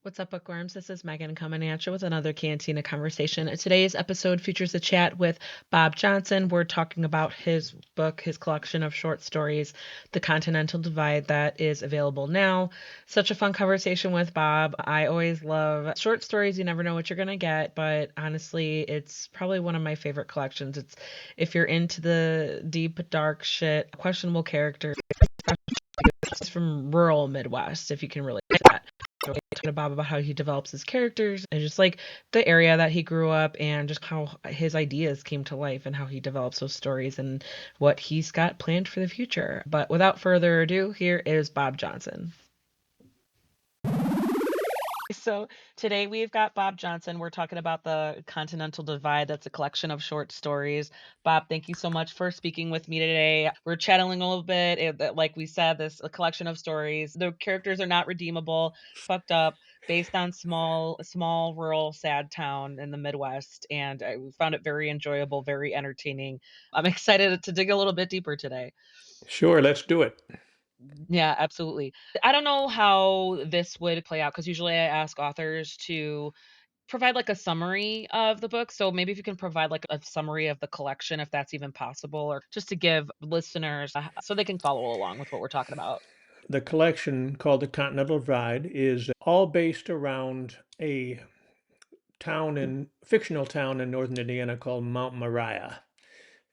What's up, bookworms? This is Megan coming at you with another Cantina conversation. Today's episode features a chat with Bob Johnson. We're talking about his book, his collection of short stories, The Continental Divide, that is available now. Such a fun conversation with Bob. I always love short stories. You never know what you're going to get, but honestly, it's probably one of my favorite collections. It's if you're into the deep, dark shit, questionable characters, it's from rural Midwest, if you can relate to that. So I talked to Bob about how he develops his characters and just like the area that he grew up and just how his ideas came to life and how he develops those stories and what he's got planned for the future. But without further ado, here is Bob Johnson. So today we've got Bob Johnson. We're talking about the Continental Divide. That's a collection of short stories. Bob, thank you so much for speaking with me today. We're chatting a little bit. Like we said, this a collection of stories. The characters are not redeemable, fucked up, based on small rural sad town in the Midwest, and I found it very enjoyable, very entertaining. I'm excited to dig a little bit deeper today. Sure, let's do it. Yeah, absolutely. I don't know how this would play out because usually I ask authors to provide like a summary of the book. So maybe if you can provide like a summary of the collection, if that's even possible, or just to give listeners so they can follow along with what we're talking about. The collection called the Continental Divide is all based around a fictional town in northern Indiana called Mount Moriah.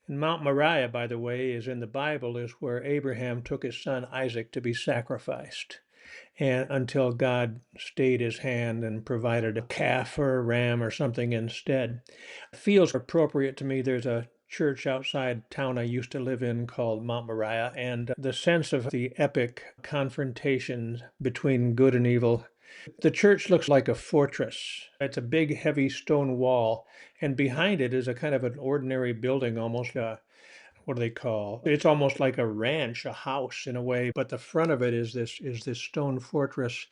And Mount Moriah, by the way, is in the Bible, is where Abraham took his son Isaac to be sacrificed. And until God stayed his hand and provided a calf or a ram or something instead. It feels appropriate to me. There's a church outside town I used to live in called Mount Moriah, and the sense of the epic confrontations between good and evil. The church looks like a fortress. It's a big, heavy stone wall, and behind it is a kind of an ordinary building, almost a what do they call? It's almost like a ranch, a house in a way, but the front of it is this stone fortress,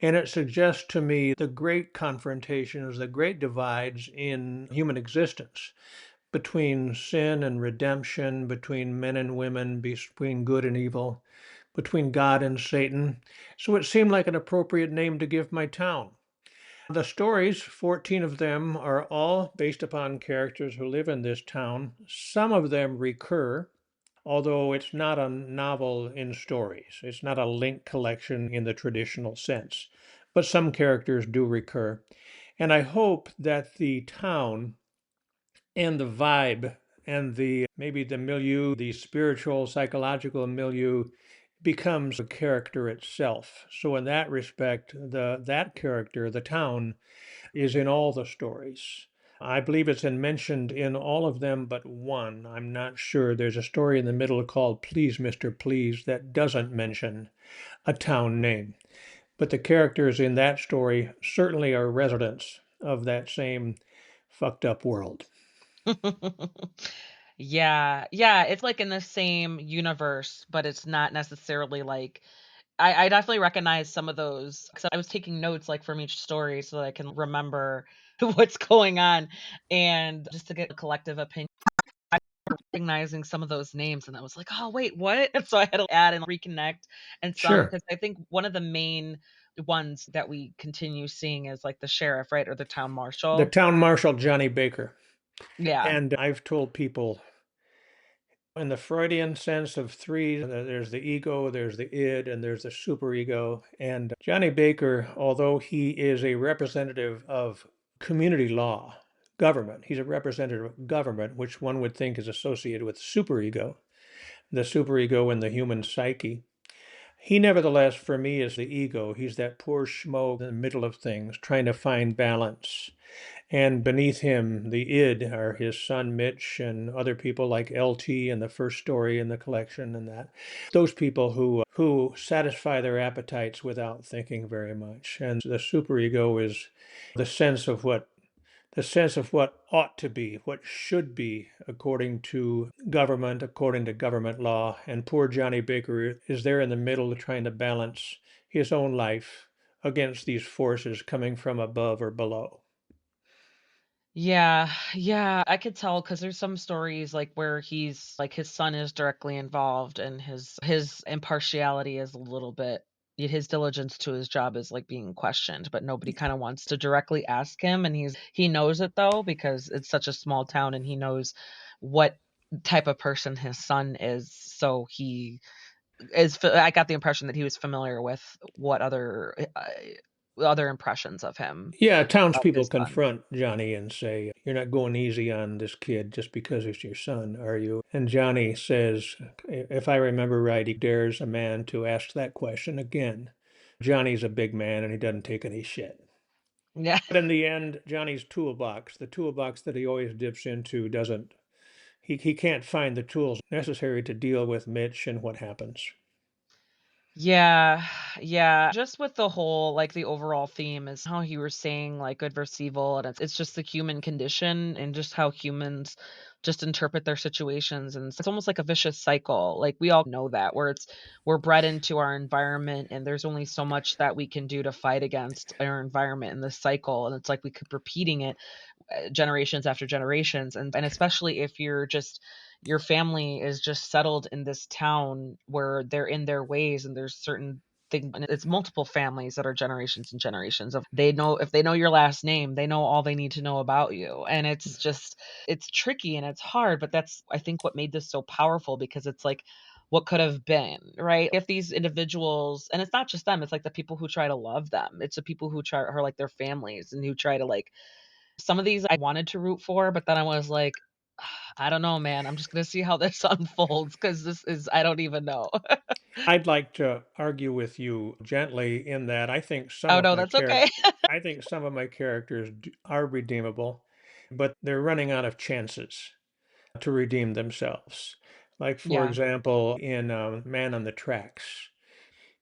and it suggests to me the great confrontations, the great divides in human existence between sin and redemption, between men and women, between good and evil, between God and Satan. So it seemed like an appropriate name to give my town. The stories, 14 of them, are all based upon characters who live in this town. Some of them recur, although it's not a novel in stories. It's not a link collection in the traditional sense. But some characters do recur. And I hope that the town and the vibe and the maybe the milieu, the spiritual, psychological milieu becomes a character itself. So in that respect, that character, the town, is in all the stories. I believe it's mentioned in all of them but one. I'm not sure. There's a story in the middle called Please, Mr. Please that doesn't mention a town name. But the characters in that story certainly are residents of that same fucked up world. Yeah, yeah, it's like in the same universe, but it's not necessarily like I definitely recognize some of those because I was taking notes like from each story so that I can remember what's going on and just to get a collective opinion. Recognizing some of those names, and I was like, "Oh, wait, what?" And so I had to add and reconnect, and some Sure. because I think one of the main ones that we continue seeing is, like, the sheriff, right, or the town The marshal. town marshal, Johnny Baker. Yeah. And I've told people in the Freudian sense of three, there's the ego, there's the id, and there's the superego. And Johnny Baker, although he is a representative of community law, government, he's a representative of government, which one would think is associated with superego, the superego in the human psyche. He nevertheless, for me, is the ego. He's that poor schmo in the middle of things, trying to find balance. And beneath him, the id are his son Mitch and other people like LT in the first story in the collection and that. Those people who satisfy their appetites without thinking very much. And the superego is the sense of what ought to be, what should be according to government law. And poor Johnny Baker is there in the middle trying to balance his own life against these forces coming from above or below. Yeah, yeah, I could tell because there's some stories, like, where he's like, his son is directly involved and his impartiality is a little bit his diligence to his job is, like, being questioned, but nobody kinda wants to directly ask him, and he knows it, though, because it's such a small town, and he knows what type of person his son is, so he is I got the impression that he was familiar with what other impressions of him, Yeah, of townspeople his son. confront Johnny and say, "You're not going easy on this kid just because it's your son, are you?" And Johnny says, if I remember right, he dares a man to ask that question again. Johnny's a big man and he doesn't take any shit. Yeah. But in the end, Johnny's toolbox, the toolbox that he always dips into, doesn't, he can't find the tools necessary to deal with Mitch and what happens. Yeah, yeah. Just with the whole, like, the overall theme is how you were saying, like, good versus evil, and it's just the human condition and just how humans just interpret their situations, and it's almost like a vicious cycle. Like, we all know that, where we're bred into our environment, and there's only so much that we can do to fight against our environment in this cycle, and it's like we keep repeating it generations after generations, and especially if your family is just settled in this town where they're in their ways and there's certain thing, and it's multiple families that are generations and generations of they know if they know your last name, they know all they need to know about you. And it's just it's tricky and it's hard, but that's I think what made this so powerful because it's like what could have been, right? If these individuals, and it's not just them, it's like the people who try to love them. It's the people who try are like their families and who try to like some of these I wanted to root for, but then I was like, I don't know, man. I'm just gonna see how this unfolds because this is I don't even know. I'd like to argue with you gently in that Oh, no, that's okay. I think some of my characters are redeemable, but they're running out of chances to redeem themselves. Like, for Yeah. example, in Man on the Tracks,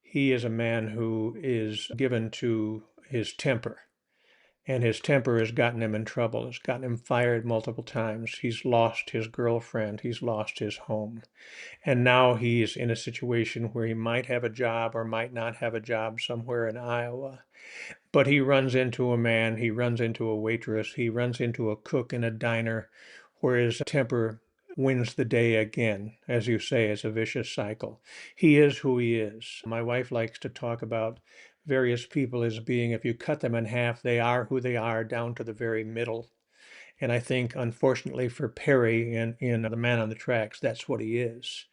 he is a man who is given to his temper, and his temper has gotten him in trouble. It's gotten him fired multiple times. He's lost his girlfriend, he's lost his home. And now he's in a situation where he might have a job or might not have a job somewhere in Iowa. But he runs into a man, he runs into a waitress, he runs into a cook in a diner where his temper wins the day again. As you say, it's a vicious cycle. He is who he is. My wife likes to talk about various people as being, if you cut them in half, they are who they are down to the very middle. And I think, unfortunately for Perry in The Man on the Tracks, that's what he is.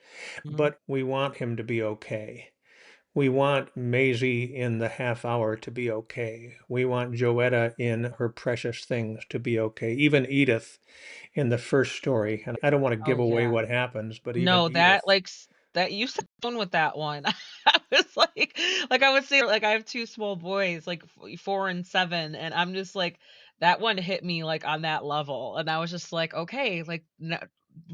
Mhm. But we want him to be okay. We want Maisie in The Half Hour to be okay. We want Joetta in Her Precious Things to be okay. Even Edith in the first story. And I don't want to give Oh, away yeah. what happens, but even No, that, Edith. like, that you set the tone with that one. I was like, I would say, like, I have 2 small boys, like, 4 and 7, and I'm just like, that one hit me, like, on that level, and I was just like, "Okay, like, no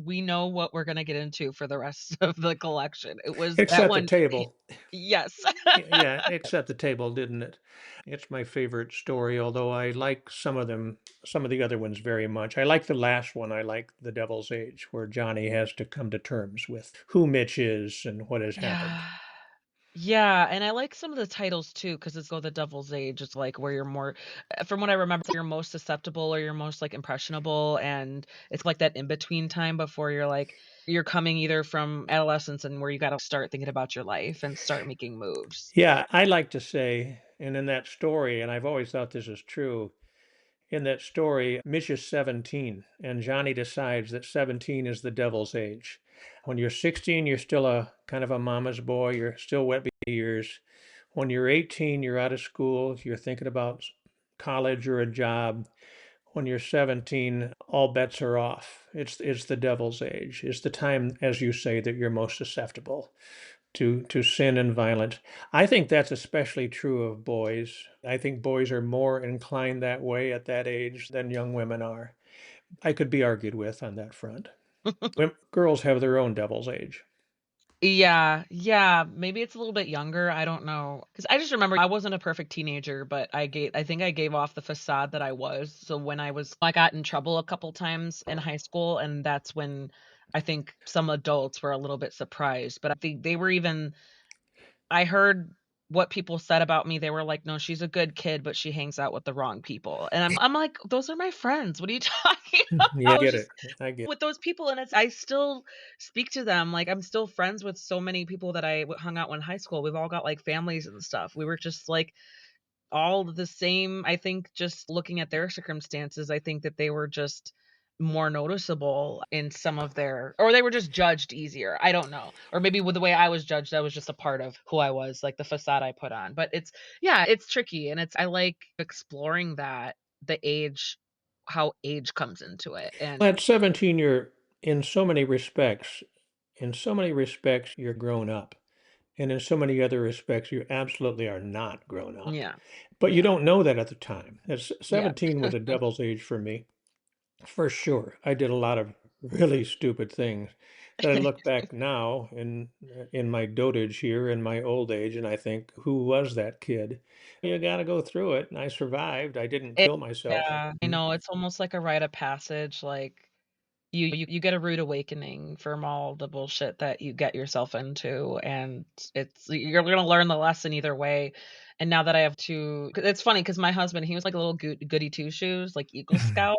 we know what we're gonna get into for the rest of the collection." It was It that set the one hit table. yes. Yeah, it set the table, didn't it? It's my favorite story, although I like some of them, some of the other ones very much. I like the last one. I like The Devil's Age, where Johnny has to come to terms with who Mitch is and what has happened. Yeah. Yeah, and I like some of the titles too, because it's go the Devil's Age. It's like where you're more, from what I remember, you're most susceptible or you're most like impressionable, and it's like that in between time before you're like you're coming either from adolescence and where you got to start thinking about your life and start making moves. Yeah, I like to say, and in that story, and I've always thought this is true, in that story, Mitch is 17, and Johnny decides that 17 is the devil's age. When you're 16, you're still a kind of a mama's boy, you're still wet behind. When you're 18, you're out of school, you're thinking about college or a job. When you're 17, all bets are off. It's the devil's age. It's the time, as you say, that you're most susceptible to sin and violence. I think that's especially true of boys. I think boys are more inclined that way at that age than young women are. I could be argued with on that front. Girls have their own devil's age. Yeah, yeah, maybe it's a little bit younger, I don't know, because I just remember I wasn't a perfect teenager, but I think I gave off the facade that I was, so when I got in trouble a couple times in high school, and that's when I think some adults were a little bit surprised, but I think they were even I heard what people said about me, they were like, "No, she's a good kid, but she hangs out with the wrong people." And I'm like, "Those are my friends. What are you talking about?" Yeah, I I was get just it. I get with those people, and it's I still speak to them, like, I'm still friends with so many people that I hung out with in high school. We've all got, like, families and stuff. We were just, like, all the same. I think just looking at their circumstances, I think that they were just more noticeable in some of their or they were just judged easier. I don't know. Or maybe with the way I was judged, that was just a part of who I was, like the facade I put on. But it's yeah, it's tricky and it's I like exploring that the age how age comes into it. And At 17, you're in so many respects, you're grown up. And in so many other respects, you absolutely are not grown up. yeah. But you Yeah. don't know that at the time. As Yeah. 17 was a devil's age for me, for sure. I did a lot of really stupid things that I look back now in my dotage here in my old age, and I think, who was that kid? You got to go through it, and I survived. I didn't It kill myself. yeah, I know, it's almost like a rite of passage, like, you get a rude awakening from all the bullshit that you get yourself into, and you're gonna learn the lesson either way, and now that I have 2 it's funny because my husband, he was like a little goody two-shoes, like Eagle Scout,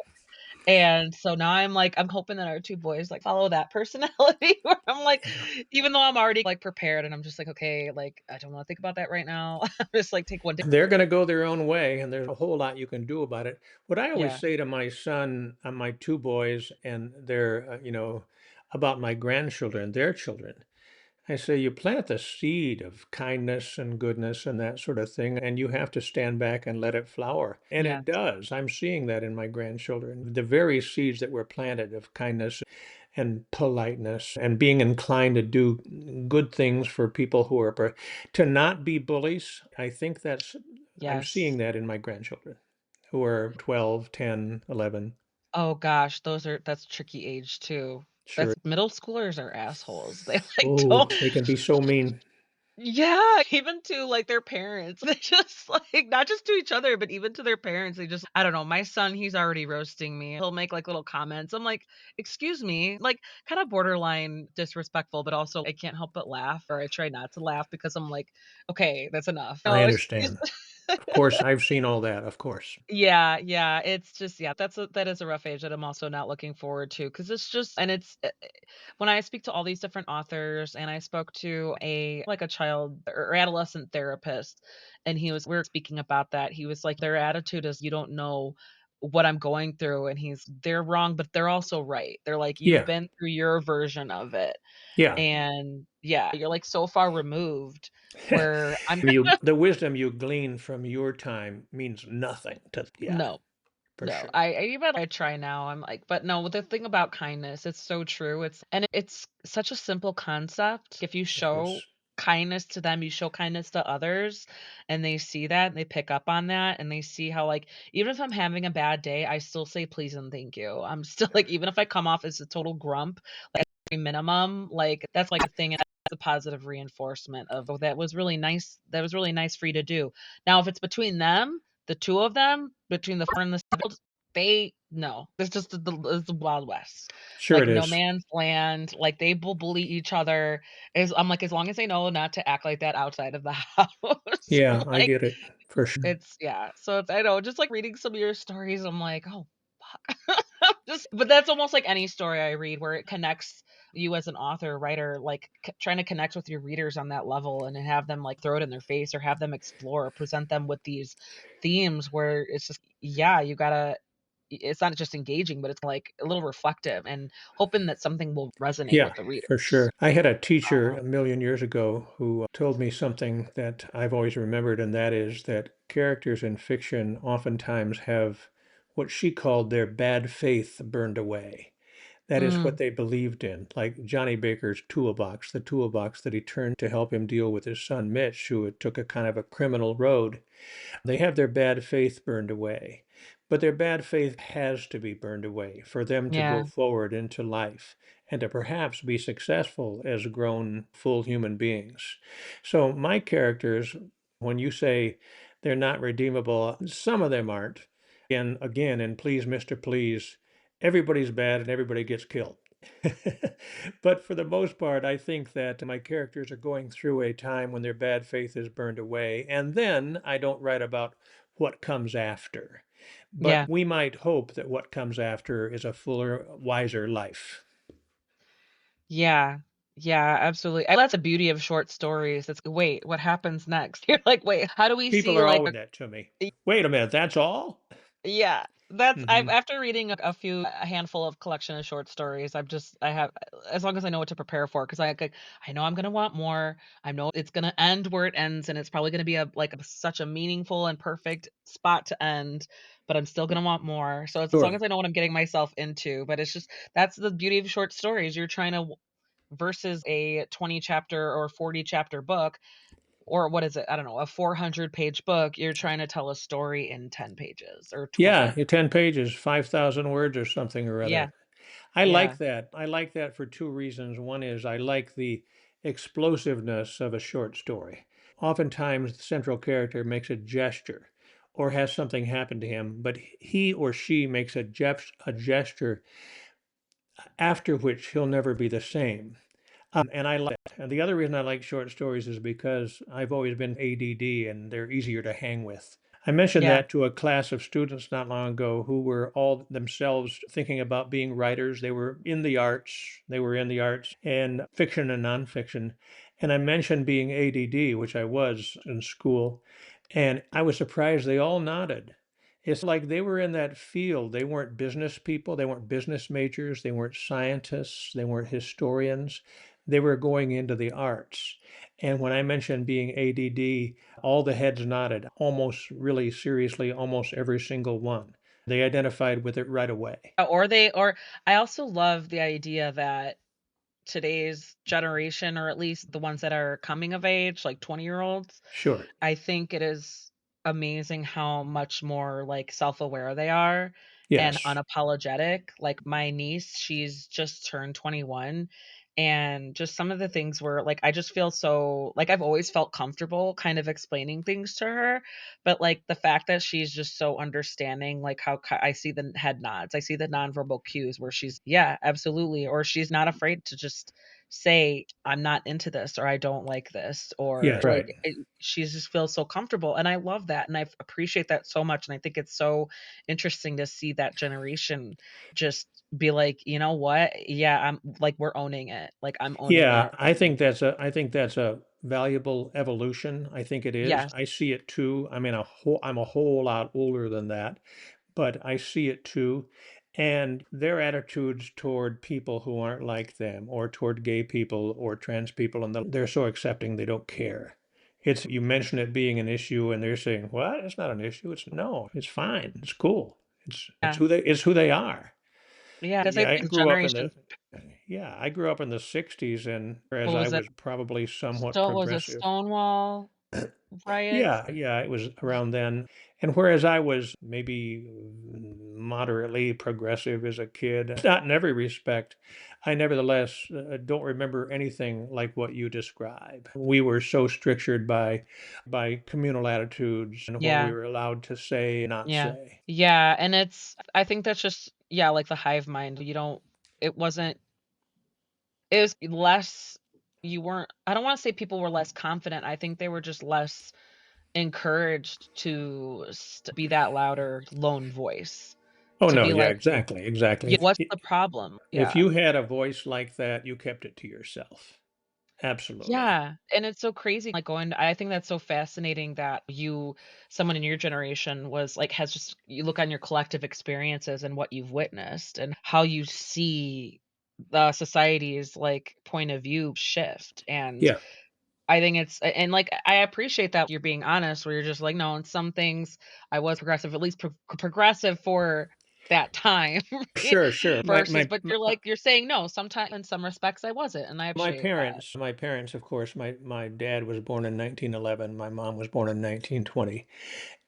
and so now I'm hoping that our 2 boys, like, follow that personality where I'm like Yeah. even though I'm already, like, prepared and I'm just like, "Okay, like, I don't wanna think about that right now." Just, like, take one day They're going to go their own way, and there's a whole lot you can do about it. What I always yeah, say to my son, my two boys, and about my grandchildren, their children, I say, you plant the seed of kindness and goodness and that sort of thing, and you have to stand back and let it flower. And yes, it does. I'm seeing that in my grandchildren. The very seeds that were planted of kindness and politeness and being inclined to do good things for people who are, to not be bullies. I'm seeing yes. that in my grandchildren who are 12, 10, 11. Oh gosh, that's tricky age too. Sure. That's middle schoolers are assholes. They, like, Oh, don't they can be so mean. yeah, even to, like, their parents. They just, like not just to each other, but even to their parents, they just I don't know, my son, he's already roasting me. He'll make, like, little comments. I'm like, "Excuse me?" Like, kinda borderline disrespectful, but also I can't help but laugh, or I try not to laugh because I'm like, "Okay, that's enough." I No, it's understand. Of course, I've seen all that, of course. yeah, yeah, it's just yeah, that is a rough age that I'm also not looking forward to because it's just and it's when I speak to all these different authors and I spoke to a like a child or adolescent therapist and we were speaking about that. He was like, their attitude is you don't know what I'm going through and they're wrong, but they're also right. They're like, you've Yeah, been through your version of it. yeah. And yeah, you're like so far removed where I'm The wisdom you glean from your time means nothing to, yeah, no. for No, sure. I try now, I'm like but no, the thing about kindness, it's so true, it's such a simple concept. If you It show is. kindness to them, you show kindness to others, and they see that, and they pick up on that, and they see how, like, even if I'm having a bad day, I still say please and thank you. I'm still like, even if I come off as a total grump, like, at minimum, like, that's, like, a thing, and that's a positive reinforcement of, "Oh, that was really nice for you to do." Now, if it's between them, the 2 of them, between the 4 and the 7, they no. It's the Wild West. Sure Like, it no is. man's land, like, they will bully each other. I'm like, as long as they know not to act like that outside of the house, I'm Yeah, I like, get it, for sure. it's yeah. So it's I know, just, like, reading some of your stories, I'm like, "Oh, fuck." Just but that's almost like any story I read where it connects you as an author, writer, like, trying to connect with your readers on that level and have them, like, throw it in their face or have them explore, present them with these themes where it's just yeah, you gotta it's not just engaging, but it's, like, a little reflective and hoping that something will resonate Yeah, with the for sure. readers. I had a teacher Um, a million years ago who told me something that I've always remembered, and that is that characters in fiction oftentimes have what she called their bad faith burned away. That is what mm, they believed in, like Johnny Baker's toolbox, the toolbox that he turned to help him deal with his son Mitch, who had took a kind of a criminal road. They have their bad faith burned away, but their bad faith has to be burned away for them to go yeah, forward into life and to perhaps be successful as grown, full human beings. So, my characters, when you say they're not redeemable, some of them aren't. And again, and please, Mr. Please, everybody's bad and everybody gets killed. But for the most part, I think that my characters are going through a time when their bad faith is burned away, and then I don't write about what comes after. But Yeah. we might hope that what comes after is a fuller, wiser life. Yeah. Yeah, absolutely. And that's the beauty of short stories. It's, "Wait, what happens next?" You're like, "Wait, how do we People see, are like, always that to me. Wait a minute, that's all? yeah, that's I've Hmm. after reading a handful of collection of short stories, I have as long as I know what to prepare for, because I know I'm gonna want more. I know it's gonna end where it ends, and it's probably gonna be such a meaningful and perfect spot to end, but I'm still gonna want more. So it's as long Sure. as I know what I'm getting myself into, but it's just that's the beauty of short stories. You're trying to versus a 20 chapter or 40 chapter book, or what is it? I don't know, a 400-page book, you're trying to tell a story in 10 pages or Yeah, 20. 10 pages, 5,000 words or something or Yeah, other. I like yeah. that. I like that for two reasons. One is I like the explosiveness of a short story. Oftentimes, the central character makes a gesture or has something happen to him, but he or she makes a gesture after which he'll never be the same. And I like that. And the other reason I like short stories is because I've always been ADD and they're easier to hang with. I mentioned Yeah. that to a class of students not long ago who were all themselves thinking about being writers. They were in the arts. They were in the arts and fiction and nonfiction. And I mentioned being ADD, which I was in school. And I was surprised they all nodded. It's like they were in that field. They weren't business people. They weren't business majors. They weren't scientists. They weren't historians. They were going into the arts. And when I mentioned being ADD, all the heads nodded, almost really seriously, almost every single one. They identified with it right away. Or I also love the idea that today's generation, or at least the ones that are coming of age, like 20-year-olds, Sure. I think it is amazing how much more, like, self-aware they are and Yes. unapologetic. Like, my niece, she's just turned 21, and just some of the things were like, I just feel so like, I've always felt comfortable kind of explaining things to her, but, like, the fact that she's just so understanding, like, how I see the head nods, I see the nonverbal cues where she's, "Yeah, absolutely," or she's not afraid to just say, "I'm not into this," or "I don't like this," or, Yes. like, Right. she just feels so comfortable, and I love that, and I appreciate that so much, and I think it's so interesting to see that generation just be like, "You know what? Yeah, I'm like, we're owning it. Like, I'm owning Yeah, it." And I think that's a valuable evolution. I think it is. yes, I see it too. I'm a whole lot older than that, but I see it too. And their attitudes toward people who aren't like them, or toward gay people or trans people, and they're so accepting they don't care. It's you mention it being an issue, and they're saying, "What? It's not an issue. It's no. It's fine. It's cool. yeah, It's who they are." yeah, 'cause I Yeah, I think grew up in generation the yeah, I grew up in the 60s, and whereas what I was it? was probably somewhat Still was it progressive. Stonewall riots? Yeah, it was around then. And whereas I was maybe moderately progressive as a kid, not in every respect, I nevertheless don't remember anything like what you describe. We were so strictured by communal attitudes and what we Yeah, were allowed to say and not yeah. say. Yeah, and I think that's just yeah, like the hive mind. You don't it wasn't it was less you weren't I don't wanna say people were less confident, I think they were just less encouraged to be that louder lone voice, Oh to no, be yeah, like, exactly, "Yeah, exactly. what's the problem?" If Yeah. you had a voice like that, you kept it to yourself. Absolutely. Yeah, and it's so crazy, like, going I think that's so fascinating that someone in your generation was like, has just you look on your collective experiences and what you've witnessed and how you see the society's, like, point of view shift, and Yeah, I think and, like, I appreciate that you're being honest where you're just like, "No, in some things I was progressive, at least progressive for that time," sure, sure. versus but you're saying, "No, sometimes in some respects I wasn't," and I appreciate that. My parents, of course, my dad was born in 1911, my mom was born in 1920,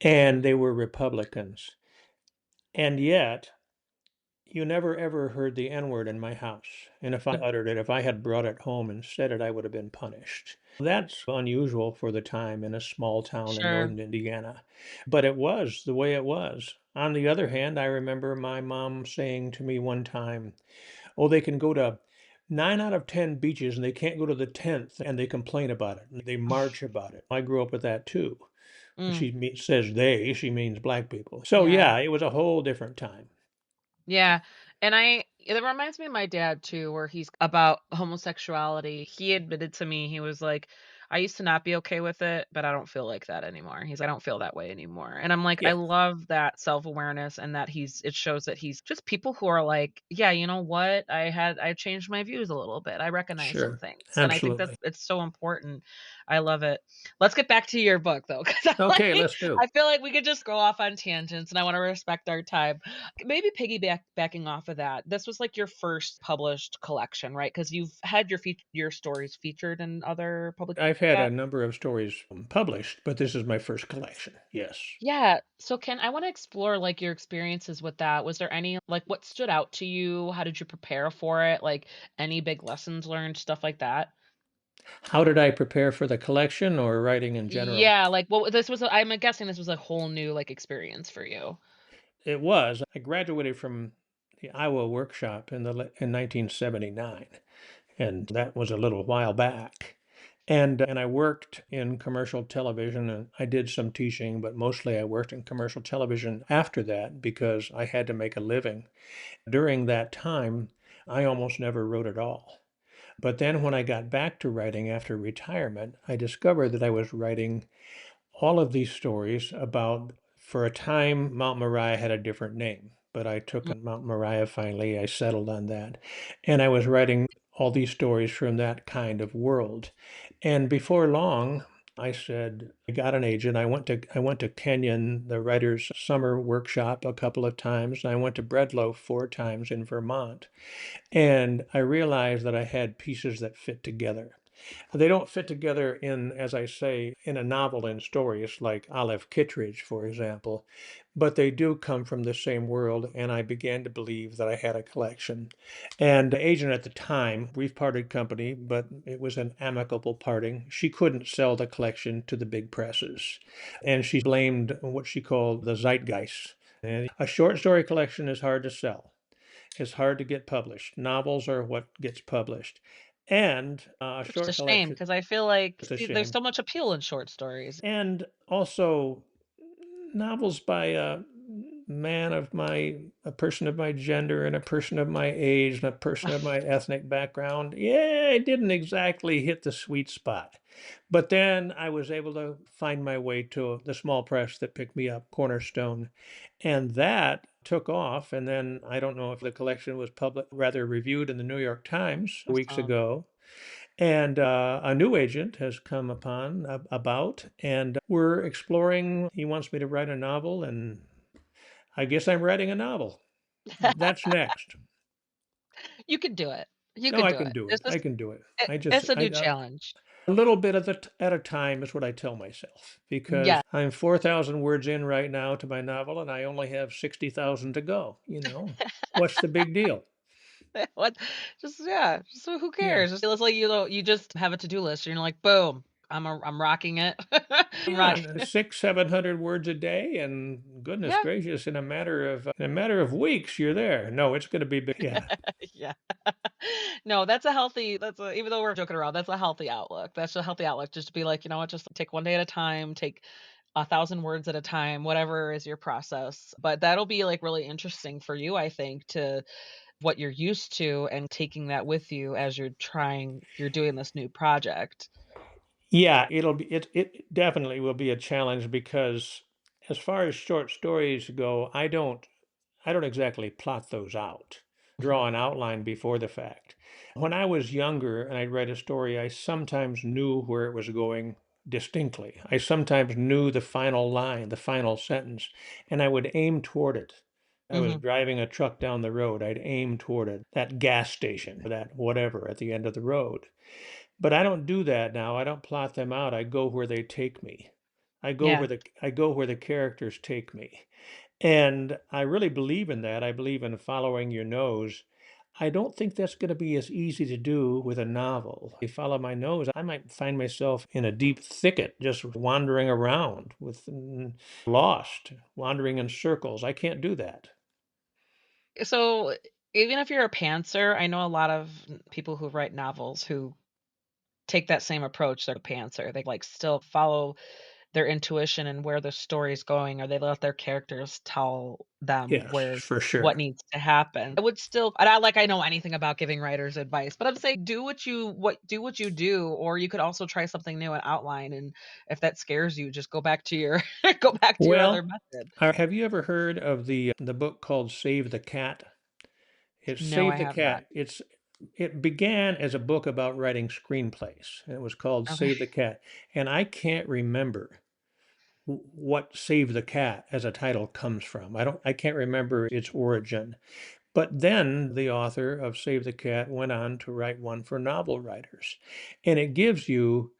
and they were Republicans. And yet, you never ever heard the N-word in my house. And if I uttered it, if I had brought it home and said it, I would have been punished. That's unusual for the time in a small town in Sure. northern Indiana. But it was the way it was. On the other hand, I remember my mom saying to me one time, Oh, they can go to 9 out of 10 beaches and they can't go to the 10th and they complain about it. And they march about it. I grew up with that too. Mm, Says they, she means black people. So yeah. yeah, it was a whole different time. Yeah, and it reminds me of my dad too, where he's about homosexuality. He admitted to me, he was like, "I used to not be okay with it, but I don't feel like that anymore." He's, "I don't feel that way anymore." And I'm like, I Yeah, love that self-awareness and that it shows that he's just people who are like, "Yeah, you know what? I changed my views a little bit. I recognize some sure. things." And I think that Absolutely. it's so important. I love it. Let's get back to your book though, because Okay, let's do. I feel like we could just go off on tangents and I want to respect our time. Maybe backing off of that, this was, like, your first published collection, right? Because 'Cause you've had your stories featured in other publications I've like had a that? number of stories published, but this is my first collection. Yes. Yeah, so can I wanna explore, like, your experiences with that. Was there any like, what stood out to you? How did you prepare for it? Like, any big lessons learned, stuff like that? How did I prepare for the collection or writing in general? Yeah, like, well, this was I'm guessing this was a whole new, like, experience for you. It was. I graduated from the Iowa workshop in 1979, and that was a little while back. And I worked in commercial television, and I did some teaching, but mostly I worked in commercial television after that because I had to make a living. During that time, I almost never wrote at all. But then when I got back to writing after retirement, I discovered that I was writing all of these stories about, for a time, Mount Moriah had a different name, but I took Mm, on Mount Moriah finally. I settled on that. And I was writing all these stories from that kind of world. And before long, I said, I got an agent. I went to Kenyon, the writer's summer workshop, a couple of times. And I went to Breadloaf 4 times in Vermont. And I realized that I had pieces that fit together. They don't fit together in, as I say, in a novel in stories like Olive Kittredge, for example, but they do come from the same world, and I began to believe that I had a collection. And the agent at the time, we've parted company, but it was an amicable parting. She couldn't sell the collection to the big presses, and she blamed what she called the zeitgeist. And a short story collection is hard to sell. It's hard to get published. Novels are what gets published. And a which is a short shame collection because I feel like is a there's shame. so much appeal in short stories. And also novels by a a person of my gender and a person of my age and a person of my ethnic background. Yeah, it didn't exactly hit the sweet spot. But then I was able to find my way to the small press that picked me up, Cornerstone, and that took off. And then I don't know if the collection was rather reviewed in the New York Times weeks Awesome. ago. And a new agent has come about, and we're exploring. He wants me to write a novel, and I guess I'm writing a novel. That's next. You could do it. You No, could I do can it. do it. I can do it. It's a new challenge. A little bit at a time is what I tell myself Yeah. because I'm 4,000 words in right now to my novel, and I only have 60,000 to go. What's the big deal? What? Just yeah. Just who Yeah. cares? Just it's like you just have a to-do list and you're like, boom, I'm rocking it. I'm Yeah, rocking. and 700 words a day, and goodness Yeah. gracious, in a matter of weeks, you're there. No, it's going to be big. Yeah, Yeah. No, that's a even though we're joking around, that's a healthy outlook. That's a healthy outlook just to be like, you know what, just take one day at a time, take 1,000 words at a time, whatever is your process. But that'll be like really interesting for you, I think, to what you're used to and taking that with you as you're doing this new project. yeah, it definitely will be a challenge because as far as short stories go, I don't exactly plot those out, Mhm. draw an outline before the fact. When I was younger and I'd write a story, I sometimes knew where it was going distinctly. I sometimes knew the final line, the final sentence, and I would aim toward it. I was Mhm. driving a truck down the road, I'd aim toward it, that gas station, that whatever at the end of the road. But I don't do that now. I don't plot them out. I go where they take me. Yeah. I go where the characters take me. And I really believe in that. I believe in following your nose. I don't think that's going to be as easy to do with a novel. If I follow my nose, I might find myself in a deep thicket, just wandering around lost, wandering in circles. I can't do that. So Even if you're a pantser, I know a lot of people who write novels who take that same approach. They're a pantser. They, like, still follow their intuition and where the story's going, or they let their characters tell them Yes, where for what sure. needs to happen. I would still and I like I know anything about giving writers advice, but I'm saying do what you do, or you could also try something new and outline, and if that scares you, just go back to your go back to your other Well, method. have you ever heard of the book called Save the Cat? It's No, I Save the have not. Cat. It began as a book about writing screenplays. And it was called Okay. Save the Cat. And I can't remember what Save the Cat as a title comes from. I can't remember its origin. But then the author of Save the Cat went on to write one for novel writers. And it gives you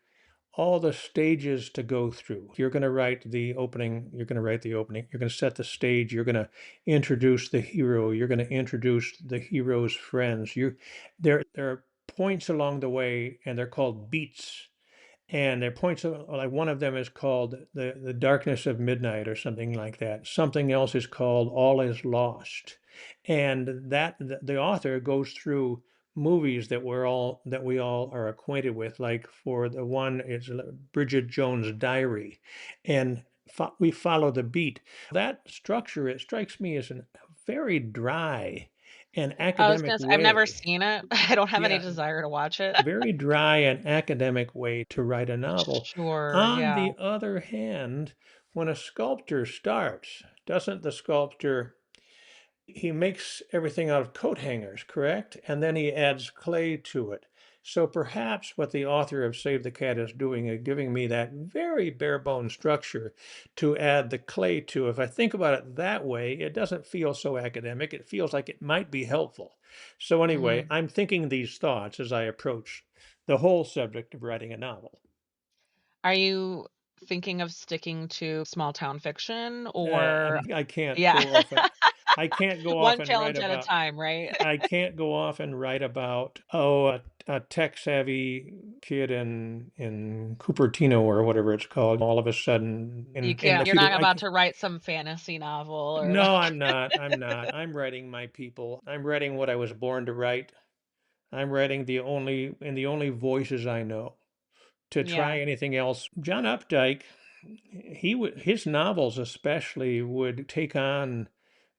all the stages to go through. You're going to write the opening, you're going to write the opening, you're going to set the stage, you're going to introduce the hero, you're going to introduce the hero's friends. There are points along the way and they're called beats, and their points like one of them is called the darkness of midnight or something like that. Something else is called all is lost, and that the author goes through movies that we all are acquainted with. Like for the one, it's Bridget Jones' Diary, and we follow the beat. That structure, it strikes me as a very dry and I was academic gonna say I've never way. seen it. I don't have any Yeah, desire to watch it. very dry and academic way to write a novel. Sure, On yeah. the other hand, when a sculptor starts, doesn't the sculptor he makes everything out of coat hangers, correct? And then he adds clay to it. So perhaps what the author of Save the Cat is doing is giving me that very bare bone structure to add the clay to. If I think about it that way, it doesn't feel so academic. It feels like it might be helpful. So anyway, Mhm. I'm thinking these thoughts as I approach the whole subject of writing a novel. Are you thinking of sticking to small town fiction or I can't yeah. go off and I can't go off One and write challenge at a about time, right? I can't go off and write about, a tech-savvy kid in Cupertino or whatever it's called, all of a sudden You in the can't you're future. not about to write some fantasy novel or No, like I'm not. I'm not. I'm writing my people. I'm writing what I was born to write. I'm writing the only voices I know. To yeah. try anything else, John Updike, his novels especially would take on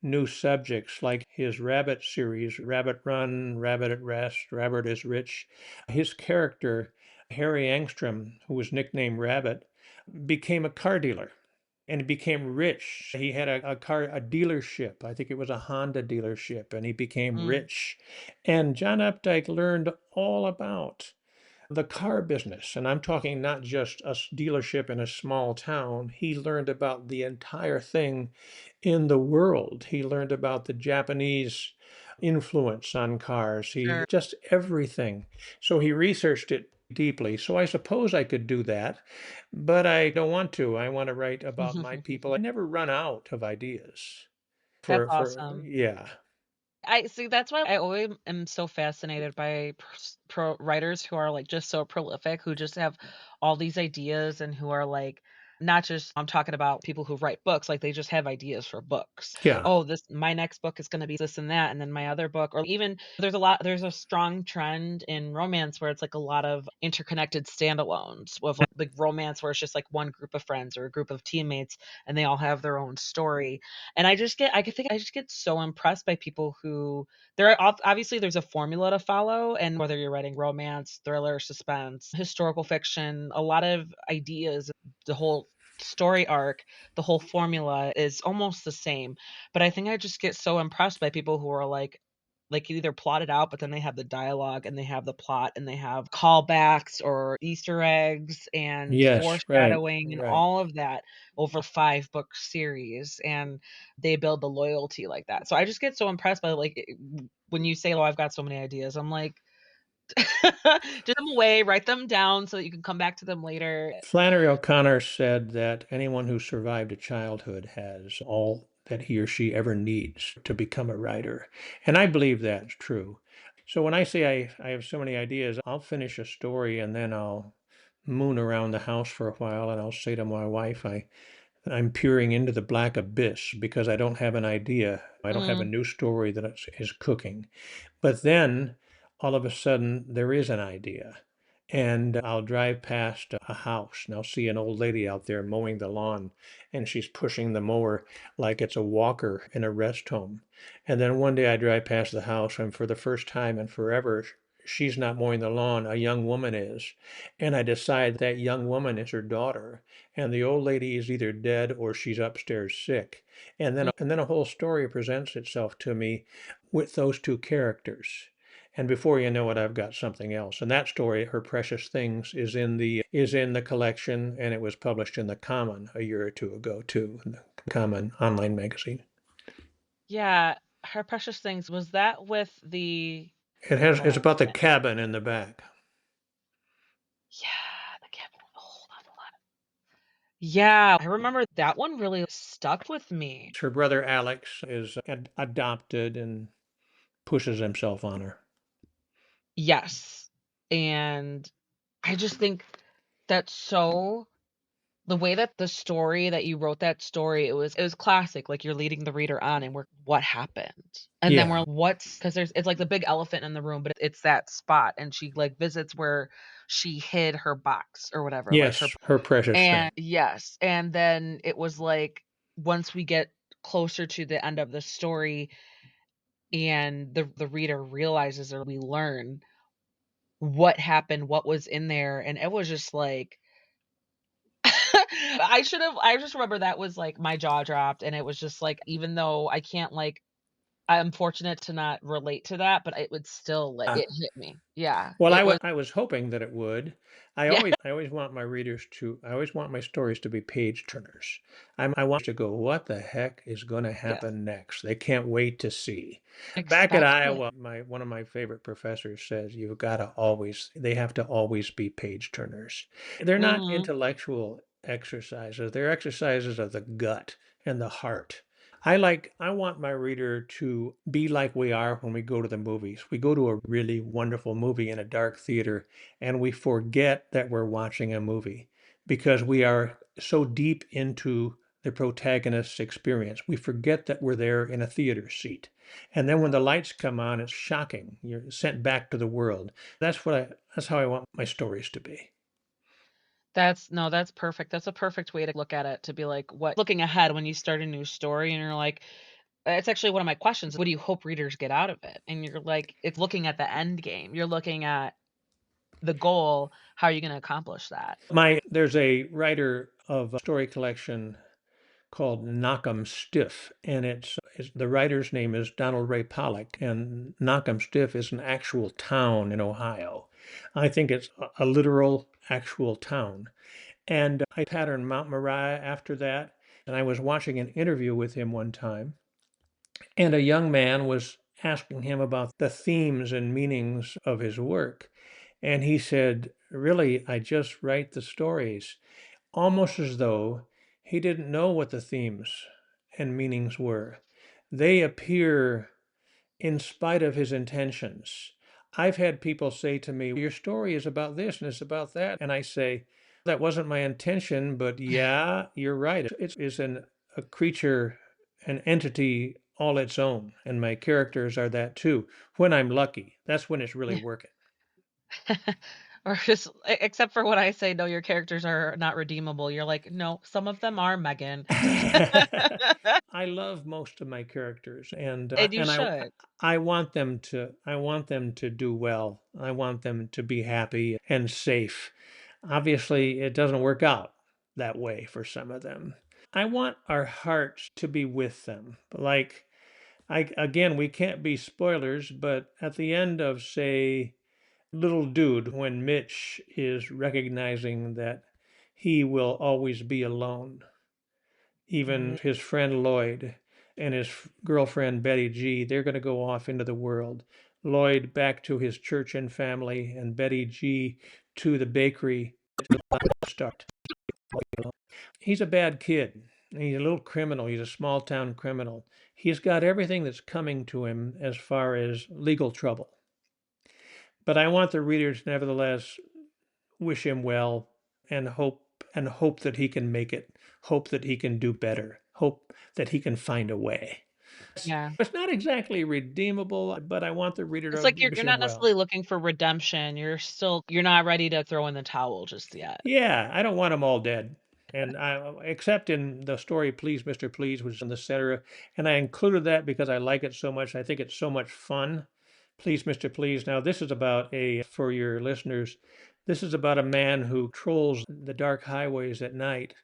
new subjects like his Rabbit series, Rabbit Run, Rabbit at Rest, Rabbit is Rich. His character, Harry Angstrom, who was nicknamed Rabbit, became a car dealer and he became rich. He had a dealership. I think it was a Honda dealership, and he became Mm, rich. And John Updike learned all about the car business, and I'm talking not just a dealership in a small town. He learned about the entire thing in the world. He learned about the Japanese influence on cars. He sure. just everything. So he researched it deeply. So I suppose I could do that, but I don't want to. I want to write about my people. I never run out of ideas That's for awesome. yeah. I see, that's why I always am so fascinated by writers who are like just so prolific, who just have all these ideas and who are like not just I'm talking about people who write books, like they just have ideas for books. Yeah. Oh, this my next book is going to be this and that, and then my other book, or even there's a strong trend in romance where it's like a lot of interconnected standalones of like romance where it's just like one group of friends or a group of teammates and they all have their own story and I just get so impressed by people who obviously there's a formula to follow, and whether you're writing romance, thriller, suspense, historical fiction, a lot of ideas, the whole story arc, the whole formula is almost the same. But I think I just get so impressed by people who are like either plot it out, but then they have the dialogue and they have the plot and they have callbacks or Easter eggs and Yes, right. foreshadowing and Right. all of that over 5 book series. And they build the loyalty like that. So I just get so impressed by like when you say, "Oh, I've got so many ideas," I'm like, just them away, write them down so that you can come back to them later. Flannery O'Connor said that anyone who survived a childhood has all that he or she ever needs to become a writer. And I believe that's true. So when I say I have so many ideas, I'll finish a story and then I'll moon around the house for a while and I'll say to my wife, I'm peering into the black abyss because I don't have an idea. I don't have a Mm, new story that is cooking. But then all of a sudden there is an idea. And I'll drive past a house and I'll see an old lady out there mowing the lawn, and she's pushing the mower like it's a walker in a rest home. And then one day I drive past the house, and for the first time in forever, she's not mowing the lawn, a young woman is. And I decide that young woman is her daughter, and the old lady is either dead or she's upstairs sick. mm. And then a whole story presents itself to me with those two characters. And before you know it, I've got something else. And that story, Her Precious Things, is in the collection, and it was published in the Common a year or two ago too, in the Common online magazine. Yeah, Her Precious Things, was that with the It's oh, about the man. cabin in the back. Yeah, the Kevin hold on, hold on. Yeah, I remember that one really stuck with me. Her brother Alex is adopted and pushes himself on her. Yes, and I just think that's so the way that the story that you wrote that story, it was classic, like, you're leading the reader on and we're what happened? And then we're Yeah. like, what's because it's like the big elephant in the room, but it's that spot, and she, like, visits where she hid her box or whatever, like, her Yes, her precious thing. and yes, and then it was like, once we get closer to the end of the story and the reader realizes or we learn what happened, what was in there, and it was just like I just remember that was like my jaw dropped, and it was just like, even though I can't like I'm fortunate to not relate to that, but it would still like it hit me. Yeah, Well, it was I was hoping that it would. yeah, I always want my readers to, I always want my stories to be page turners. I want to go, what the heck is going to yes, happen next? They can't wait to see. Back at expect it. Iowa, one of my favorite professors says you've got to always, they have to always be page turners. They're not Mhm. intellectual exercises. They're exercises of the gut and the heart. I want my reader to be like we are when we go to the movies. We go to a really wonderful movie in a dark theater, and we forget that we're watching a movie because we are so deep into the protagonist's experience. We forget that we're there in a theater seat. And then when the lights come on, it's shocking. You're sent back to the world. That's how I want my stories to be. That's no, that's perfect. That's a perfect way to look at it, to be like, what looking ahead when you start a new story and you're like, it's actually one of my questions, what do you hope readers get out of it? And you're like, it's looking at the end game. You're looking at the goal, how are you gonna accomplish that? There's a writer of a story collection called Knock 'em Stiff, and the writer's name is Donald Ray Pollock, and Knock 'em Stiff is an actual town in Ohio. I think it's a literal actual town. And I patterned Mount Moriah after that, and I was watching an interview with him one time, and a young man was asking him about the themes and meanings of his work. And he said, really, I just write the stories, almost as though he didn't know what the themes and meanings were. They appear in spite of his intentions. I've had people say to me, your story is about this and it's about that. And I say, that wasn't my intention, but yeah, you're right. A creature, an entity all its own. And my characters are that too. When I'm lucky, that's when it's really working. Or just except for when I say, "No, your characters are not redeemable," you're like, "No, some of them are, Megan." I love most of my characters, And you should. I want them to do well. I want them to be happy and safe. Obviously, it doesn't work out that way for some of them. I want our hearts to be with them. Like again, we can't be spoilers, but at the end of, say, Little Dude, when Mitch is recognizing that he will always be alone, even Mhm. his friend Lloyd and his girlfriend Betty G, they're going to go off into the world. Lloyd back to his church and family, and Betty G to the bakery to start. He's a bad kid. He's a little criminal. He's a small town criminal. He's got everything that's coming to him as far as legal trouble. But I want the readers, nevertheless, wish him well and hope that he can make it hope that he can do better, hope that he can find a way. Yeah. It's not exactly redeemable, but I want the reader It's to like you're wish him not well. necessarily looking for redemption, you're not ready to throw in the towel just yet. Yeah, I don't want them all dead. And except in the story Please Mr. Please, which is in the center, and I included that because I like it so much. I think it's so much fun. Please Mr. Please. Now this is about for your listeners, this is about a man who trolls the dark highways at night,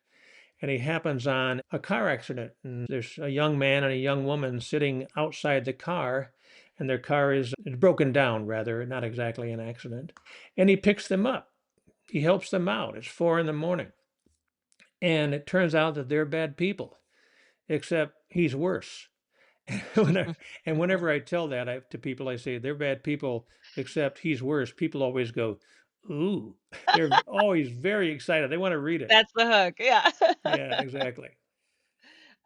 and he happens on a car accident. And there's a young man and a young woman sitting outside the car, and their car is broken down, rather, not exactly an accident. And he picks them up. He helps them out. It's 4 in the morning. And it turns out that they're bad people, except he's worse. Whenever, and whenever I tell that to people, I say they're bad people, except he's worse. People always go, ooh. They're always very excited. They want to read it. That's the hook, yeah. Yeah, exactly.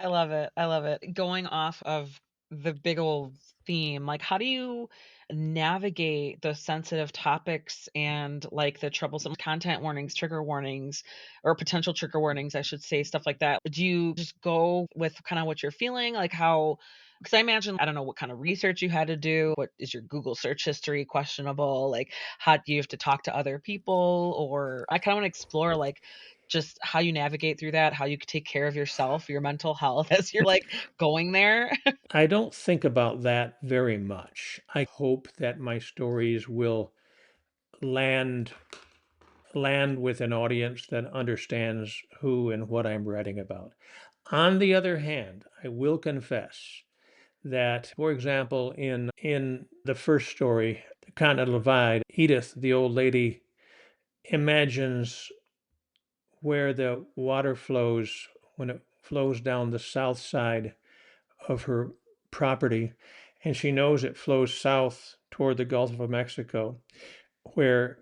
I love it, I love it. Going off of the big old theme, like, how do you navigate those sensitive topics and, like, the troublesome content warnings, trigger warnings, or potential trigger warnings, I should say, stuff like that? Do you just go with kinda what you're feeling? Like, how? Because I imagine I don't know what kind of research you had to do. What is your Google search history questionable? Like, how do you have to talk to other people? Or I kinda wanna explore, like, just how you navigate through that, how you could take care of yourself, your mental health as you're, like, going there. I don't think about that very much. I hope that my stories will land land with an audience that understands who and what I'm writing about. On the other hand, I will confess that, for example, in the first story, The Continental Divide, Edith, the old lady, imagines where the water flows when it flows down the south side of her property, and she knows it flows south toward the Gulf of Mexico, where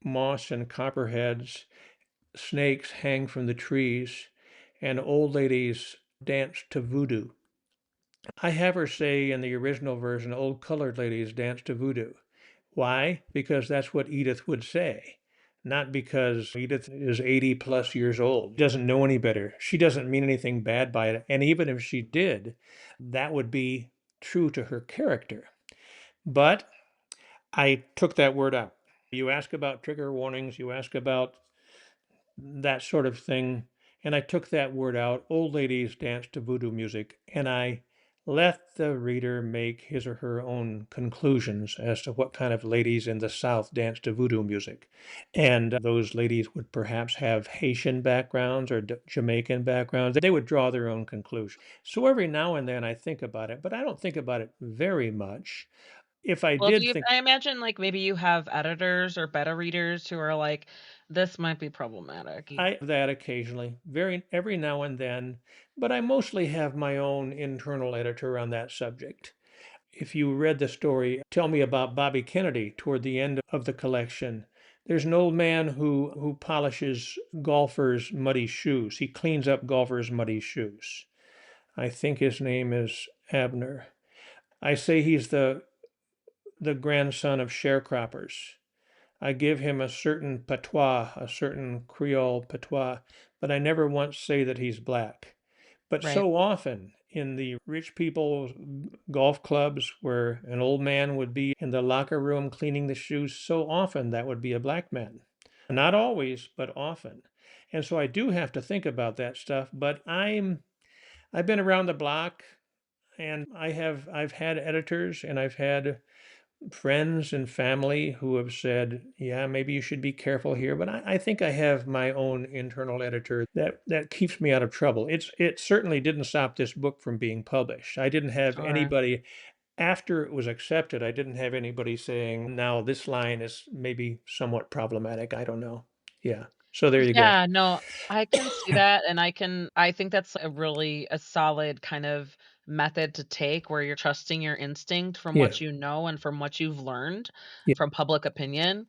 moss and copperheads, snakes hang from the trees, and old ladies dance to voodoo. I have her say in the original version, old colored ladies dance to voodoo. Why? Because that's what Edith would say. Not because Edith is 80 plus years old, doesn't know any better. She doesn't mean anything bad by it. And even if she did, that would be true to her character. But I took that word out. You ask about trigger warnings, you ask about that sort of thing. And I took that word out. Old ladies dance to voodoo music. And I let the reader make his or her own conclusions as to what kind of ladies in the South dance to voodoo music. And those ladies would perhaps have Haitian backgrounds or Jamaican backgrounds. They would draw their own conclusion. So every now and then I think about it, but I don't think about it very much. If I Well, do did you think I imagine, like, maybe you have editors or beta readers who are like, "This might be problematic." I have that occasionally, very every now and then, but I mostly have my own internal editor on that subject. If you read the story, Tell Me About Bobby Kennedy, toward the end of the collection, there's an old man who polishes golfers' muddy shoes. He cleans up golfers' muddy shoes. I think his name is Abner. I say he's the grandson of sharecroppers. I give him a certain patois, a certain Creole patois, but I never once say that he's black. But Right. so often in the rich people's golf clubs where an old man would be in the locker room cleaning the shoes, so often that would be a black man. Not always, but often. And so I do have to think about that stuff, but I've been around the block and I've had editors and I've had friends and family who have said, yeah, maybe you should be careful here. But I think I have my own internal editor that keeps me out of trouble. It certainly didn't stop this book from being published. I didn't have Sure. anybody after it was accepted, I didn't have anybody saying, now this line is maybe somewhat problematic. I don't know. Yeah. So there you go. Yeah, no, I can see that, and I think that's a solid kind of method to take where you're trusting your instinct from Yeah. what you know and from what you've learned Yeah. from public opinion,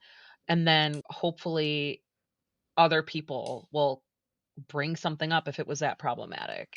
and then hopefully other people will bring something up if it was that problematic.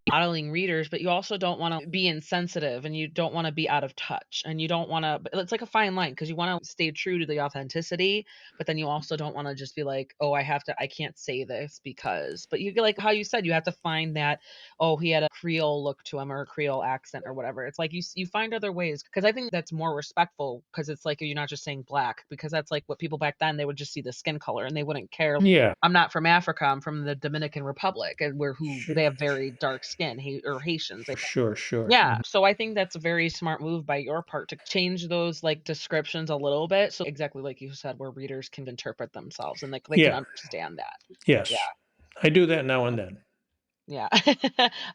modeling readers, but you also don't want to be insensitive and you don't want to be out of touch and you don't want to, it's like a fine line because you want to stay true to the authenticity, but then you also don't want to just be like, oh, I can't say this because, but you like how you said, you have to find that, oh, he had a Creole look to him or a Creole accent or whatever. It's like you find other ways because I think that's more respectful because it's like you're not just saying black because that's like what people back then, they would just see the skin color and they wouldn't care. Yeah. I'm not from Africa. I'm from the Dominican Republic, and where who Sure, they have very dark skin, or Haitians. sure, sure. Yeah, so I think that's a very smart move by your part to change those like descriptions a little bit. So exactly like you said, where readers can interpret themselves and they can Yeah. understand that. Yeah. Yes. I do that now and then. Yeah.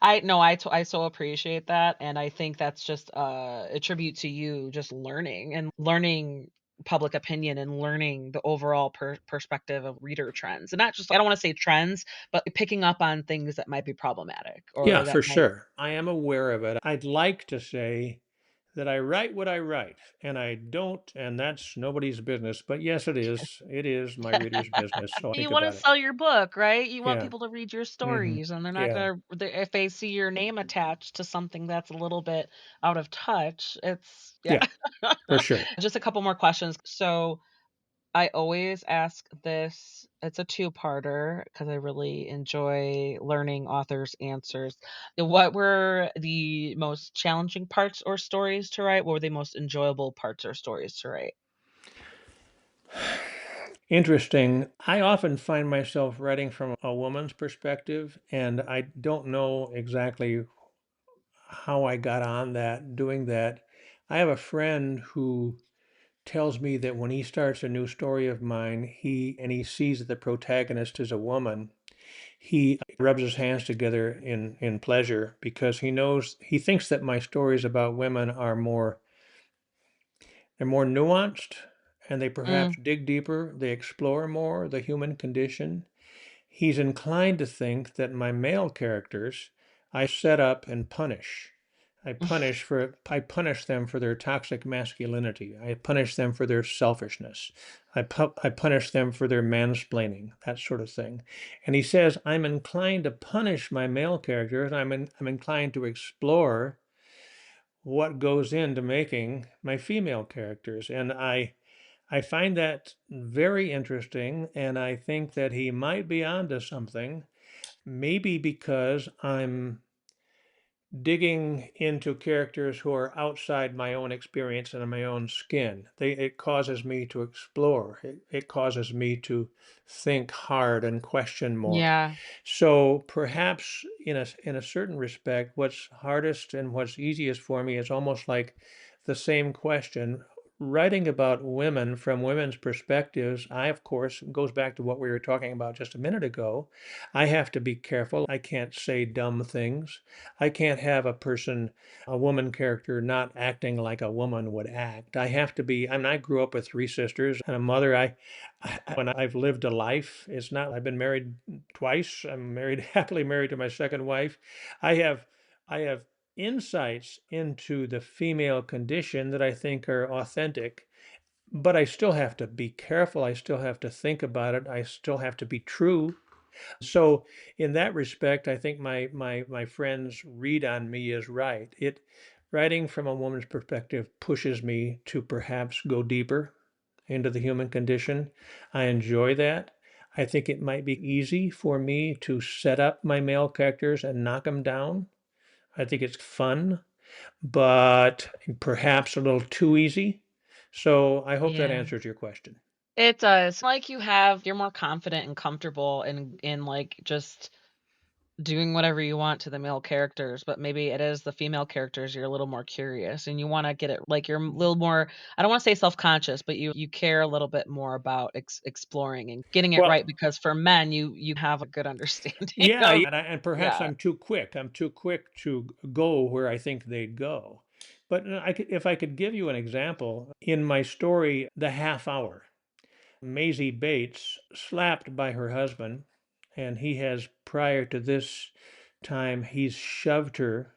I no, I so appreciate that, and I think that's just, a tribute to you just learning public opinion and learning the overall perspective of reader trends, and not just I don't wanna say trends, but picking up on things that might be problematic Yeah, or that for might. sure. I am aware of it. I'd like to say that I write what I write, and I don't, and that's nobody's business. But yes, it is. It is my reader's business. So You think wanna about it. sell your book, right? You want Yeah. people to read your Hmm. stories, and they're not Yeah. gonna if they see your name attached to something that's a litlittle bit out of touch, it's yeah. Yeah, for sure. Just a couple more questions. So I always ask this. It's a two-parter because I really enjoy learning authors' answers. What were the most challenging parts or stories to write? What were the most enjoyable parts or stories to write? Interesting. I often find myself writing from a woman's perspective, and I don't know exactly how I got on that, doing that. I have a friend who tells me that when he starts a new story of mine, he sees that the protagonist is a woman, he rubs his hands together in pleasure because he thinks that my stories about women are they're more nuanced and they perhaps Mm, dig deeper, they explore more the human condition. He's inclined to think that my male characters I set up and punish. I punish them for their toxic masculinity. I punish them for their selfishness. I punish them for their mansplaining, that sort of thing. And he says I'm inclined to punish my male characters. I'm inclined to explore what goes into making my female characters. And I find that very interesting, and I think that he might be onto something. Maybe because I'm digging into characters who are outside my own experience and my own skin. It causes me to explore. It causes me to think hard and question more. yeah. So perhaps in a certain respect, what's hardest and what's easiest for me is almost like the same question. Writing about women from women's perspectives, I of course goes back to what we were talking about just a minute ago. I have to be careful. I can't say dumb things. I can't have a woman character not acting like a woman would act. I have to be, I mean, I grew up with three sisters and a mother. When I've lived a life, it's not, I've been married twice. I'm married, happily married to my second wife. I have, I have insights into the female condition that I think are authentic, but I still have to be careful. I still have to think about it. I still have to be true. So in that respect, I think my friend's read on me is right. Writing from a woman's perspective pushes me to perhaps go deeper into the human condition. I enjoy that. I think it might be easy for me to set up my male characters and knock them down. I think it's fun, but perhaps a little too easy. So I hope that Yeah. answers your question. It does. Like you're more confident and comfortable in like just doing whatever you want to the male characters, but maybe it is the female characters you're a little more curious and you want to get it like you're a little more, I don't want to say self-conscious, but you care a little bit more about exploring and getting it Well, right because for men you have a good understanding yeah, of and perhaps yeah. I'm too quick. I'm too quick to go where I think they'd go. But if I could give you an example, in my story, The Half Hour, Maisie Bates, slapped by her husband, and he has, prior to this time, he's shoved her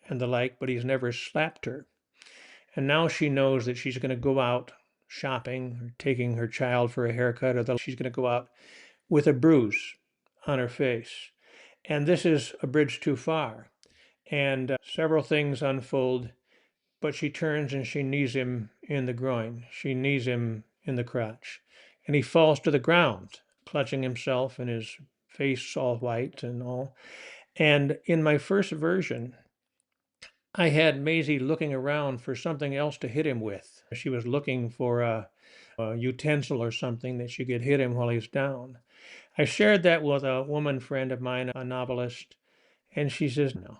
and the like, but he's never slapped her. And now she knows that she's going to go out shopping or taking her child for a haircut, or she's going to go out with a bruise on her face. and this is a bridge too far. And several things unfold, but she turns and she knees him in the groin. She knees him in the crotch. And he falls to the ground, clutching himself and his face all white and all. And in my first version, I had Maisie looking around for something else to hit him with. She was looking for a utensil or something that she could hit him while he's down. I shared that with a woman friend of mine, a novelist, and she says, no.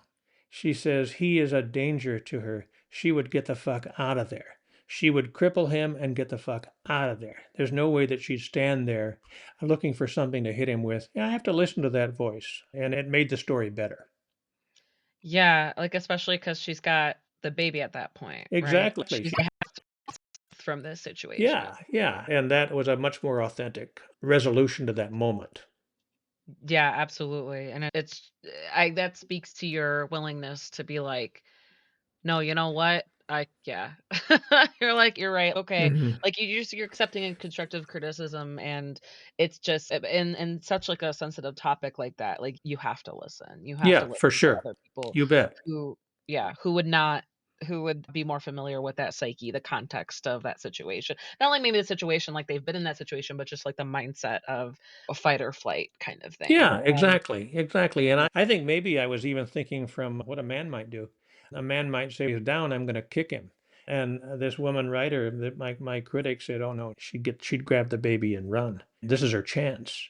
She says he is a danger to her. She would get the fuck out of there. She would cripple him and get the fuck out of there. There's no way that she'd stand there looking for something to hit him with. Yeah, I have to listen to that voice, and it made the story better. Yeah, like, especially because 'cause she's got the baby at that point, right? Exactly. She's gonna have from this Yeah, situation. yeah. And that was a much more authentic resolution to that moment. Yeah, absolutely, and it's I that speaks to your willingness to be like, "No, you know what? I yeah." You're like, "You're right, okay." Hmm. Like, you're accepting a constructive criticism, and it's just in such, like, a sensitive topic like that, like, you have to listen. You have to Yeah, for listen to sure. other people You bet. who yeah, who would not who would be more familiar with that psyche, the context of that situation. Not only maybe the situation, like, they've been in that situation, but just, like, the mindset of a fight or flight kind of thing, Yeah, and exactly, exactly. And I think maybe I was even thinking from what a man might do. A man might say, he's down, I'm going to kick him. And this woman writer, that my critic said, oh no, she'd grab the baby and run. This is her chance.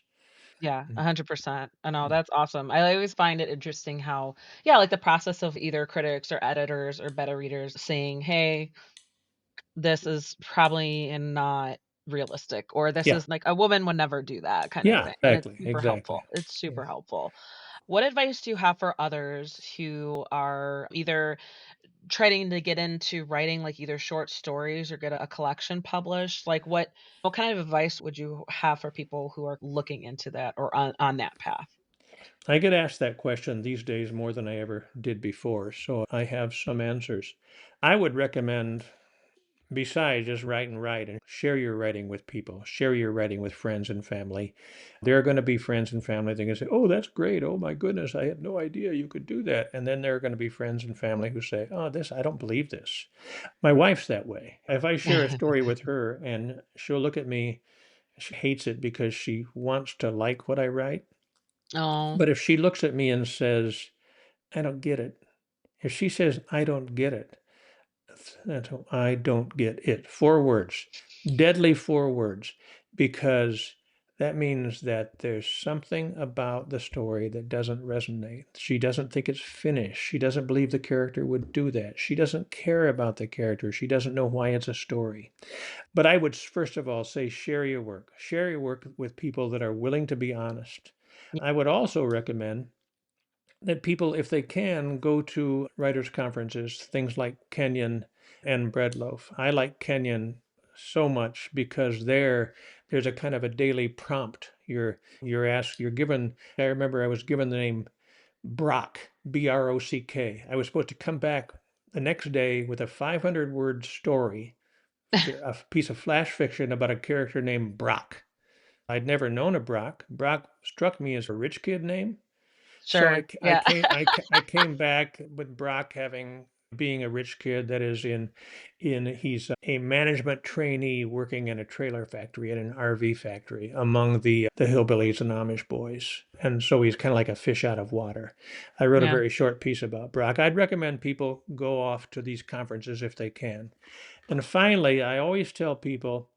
yeah, Mm, 100%. I know, mm. that's awesome. I always find it interesting how yeah, like, the process of either critics or editors or beta readers saying, "Hey, this is probably not realistic," or, "This Yeah, is like, a woman would never do that," kind of yeah, thing, and it's exactly, super exactly. helpful. It's Yeah. super helpful. What advice do you have for others who are either trying to get into writing, like, either short stories or get a collection published? Like, what kind of advice would you have for people who are looking into that or on that path? I get asked that question these days more than I ever did before, so I have some answers. I would recommend, besides just write and write and share your writing with people, share your writing with friends and family. There are going to be friends and family that can say, oh, that's great. Oh my goodness, I had no idea you could do that. And then there are going to be friends and family who say, oh, this, I don't believe this. My wife's that way. If I share a story with her and she'll look at me, she hates it because she wants to like what I write. Oh, But if she looks at me and says, I don't get it, if she says, I don't get it, that's I don't get it. 4 words, deadly 4 words, because that means that there's something about the story that doesn't resonate. She doesn't think it's finished. She doesn't believe the character would do that. She doesn't care about the character. She doesn't know why it's a story. But I would first of all say share your work. Share your work with people that are willing to be honest. I would also recommend that people, if they can, go to writers' conferences, things like Kenyon and Breadloaf. I like Kenyon so much because there's a kind of a daily prompt. You're asked, you're given. I remember I was given the name Brock, Brock. I was supposed to come back the next day with a 500-word story, a piece of flash fiction about a character named Brock. I'd never known a Brock. Brock struck me as a rich kid name. So sure, yeah. I came back with Brock having being a rich kid that is in he's a management trainee working in a trailer factory at an RV factory among the hillbillies and Amish boys. And so he's kind of like a fish out of water. I wrote a Yeah. very short piece about Brock. I'd recommend people go off to these conferences if they can. And finally, I always tell people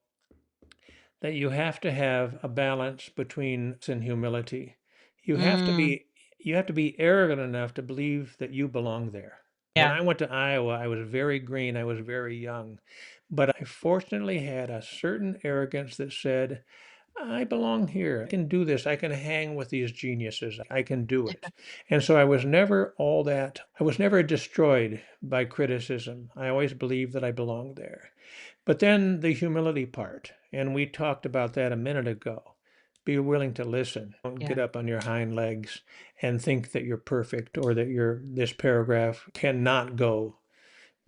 that you have to have a balance between and humility. You have to Mm, be you have to be arrogant enough to believe that you belong there. When yeah. I went to Iowa, I was very green, I was very young, but I fortunately had a certain arrogance that said, I belong here. I can do this. I can hang with these geniuses. I can do it. And so I was never destroyed by criticism. I always believed that I belonged there. But then the humility part, and we talked about that a minute ago. Be willing to listen. Don't get Yeah. up on your hind legs and think that you're perfect or that this paragraph cannot go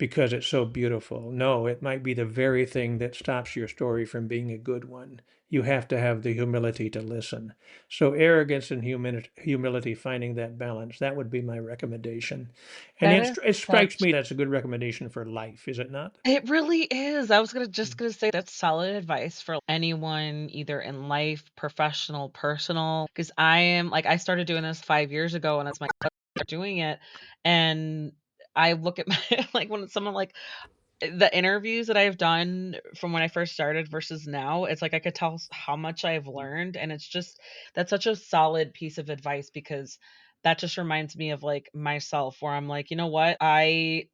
because it's so beautiful. No, it might be the very thing that stops your story from being a good one. You have to have the humility to listen. So arrogance and humility, finding that balance, that would be my recommendation. And That is it strikes such me that's a good recommendation for life, is it not? It really is. I was gonna say that's solid advice for anyone either in life, professional, personal. Because I started doing this 5 years ago, and it's my doing it, and I look at my like, when someone like the interviews that I've done from when I first started versus now, it's like I could tell how much I've learned, and it's just that's such a solid piece of advice because that just reminds me of like myself where I'm like, you know what? I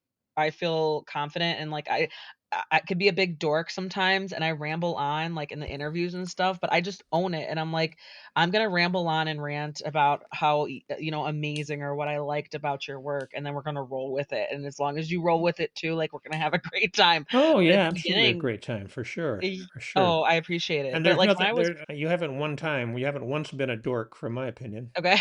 feel confident and like I could be a big dork sometimes and I ramble on like in the interviews and stuff, but I just own it and I'm like I'm going to ramble on and rant about how amazing or what I liked about your work and then we're going to roll with it. And as long as you roll with it too, like we're going to have a great time. Oh But at yeah, the absolutely a beginning, great time for sure, for sure. oh, I appreciate it. And But there's like when nothing I was there. You haven't once been a dork, from my opinion. okay.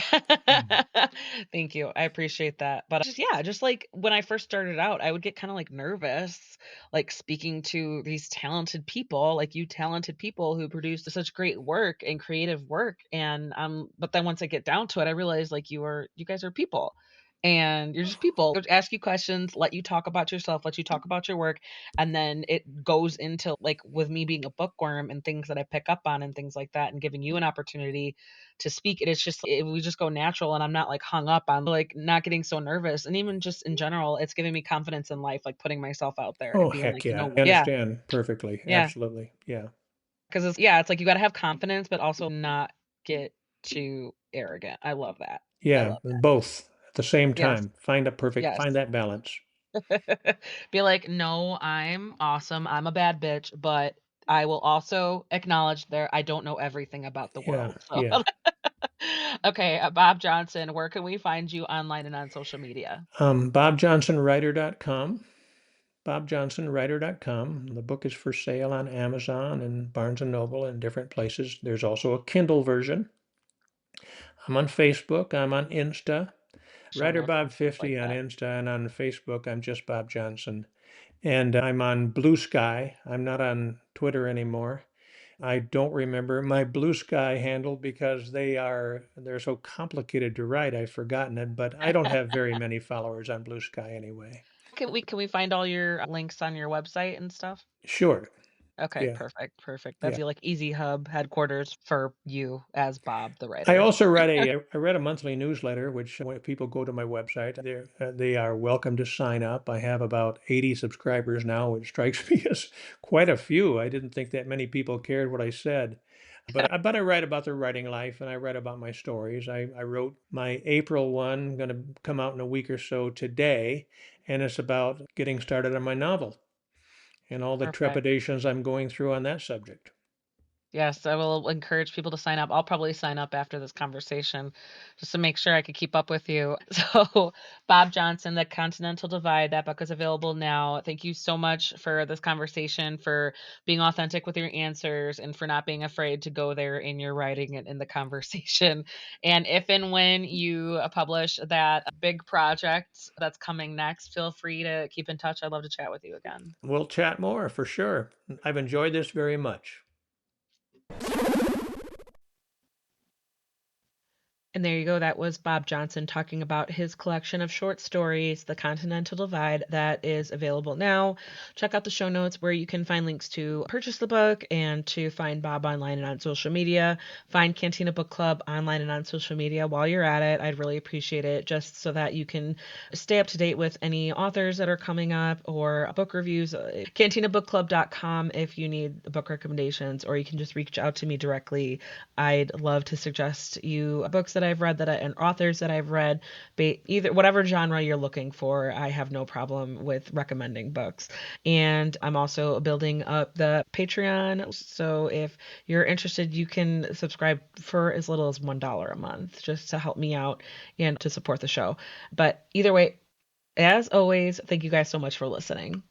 Mm. Thank you. I appreciate that. But just yeah, just like when I first started out, I would get kind of like nervous, like speaking to these talented people, like you talented people who produce such great work and creative work. And but then once I get down to it, I realize like you guys are people. And you're just people. They'll ask you questions, let you talk about yourself, let you talk about your work, and then it goes into like with me being a bookworm and things that I pick up on and things like that, and giving you an opportunity to speak it. It's just we just go natural and I'm not like hung up on like not getting so nervous. And even just in general, it's giving me confidence in life, like putting myself out there Oh and being heck like, you yeah, know, I yeah, understand perfectly. yeah. Absolutely, yeah, Cause it's like you gotta have confidence, but also not get too arrogant. I love that. I yeah. love that. Both at the same Yes. time. Find Yes. that balance. Be like, no, I'm awesome. I'm a bad bitch, but I will also acknowledge there I don't know everything about the Yeah, world. So yeah. okay, Bob Johnson, where can we find you online and on social media? BobJohnsonWriter.com. BobJohnsonWriter.com. The book is for sale on Amazon and Barnes and Noble and different places. There's also a Kindle version. I'm on Facebook. I'm on Insta. Show Writer notes and Bob stuff like 50 on that. Insta, and on Facebook I'm just Bob Johnson. And I'm on Blue Sky. I'm not on Twitter anymore. I don't remember my Blue Sky handle because they're so complicated to write. I've forgotten it, but I don't have very many followers on Blue Sky anyway. Can we find all your links on your website and stuff? Sure. Okay, Yeah. perfect, perfect. That's Yeah. the like easy hub headquarters for you as Bob the I writer. also I read a monthly newsletter, which when people go to my website, they are welcome to sign up. I have about 80 subscribers now, which strikes me as quite a few. I didn't think that many people cared what I said. But I write about the writing life and I write about my stories. I wrote my April one, going to come out in a week or so today, and it's about getting started on my novel and all the Perfect. trepidations I'm going through on that subject. Yes, I will encourage people to sign up. I'll probably sign up after this conversation just to make sure I could keep up with you. So, Bob Johnson, The Continental Divide, that book is available now. Thank you so much for this conversation, for being authentic with your answers, and for not being afraid to go there in your writing and in the conversation. And if and when you publish that big project that's coming next, feel free to keep in touch. I'd love to chat with you again. We'll chat more for sure. I've enjoyed this very much. And there you go. That was Bob Johnson talking about his collection of short stories, The Continental Divide, that is available now. Check out the show notes where you can find links to purchase the book and to find Bob online and on social media. Find Cantina Book Club online and on social media while you're at it. I'd really appreciate it just so that you can stay up to date with any authors that are coming up or book reviews. CantinaBookClub.com if you need book recommendations, or you can just reach out to me directly. I'd love to suggest you books that I've read and authors that I've read, either whatever genre you're looking for. I have no problem with recommending books. And I'm also building up the Patreon. So if you're interested, you can subscribe for as little as $1 a month just to help me out and to support the show. But either way, as always, thank you guys so much for listening.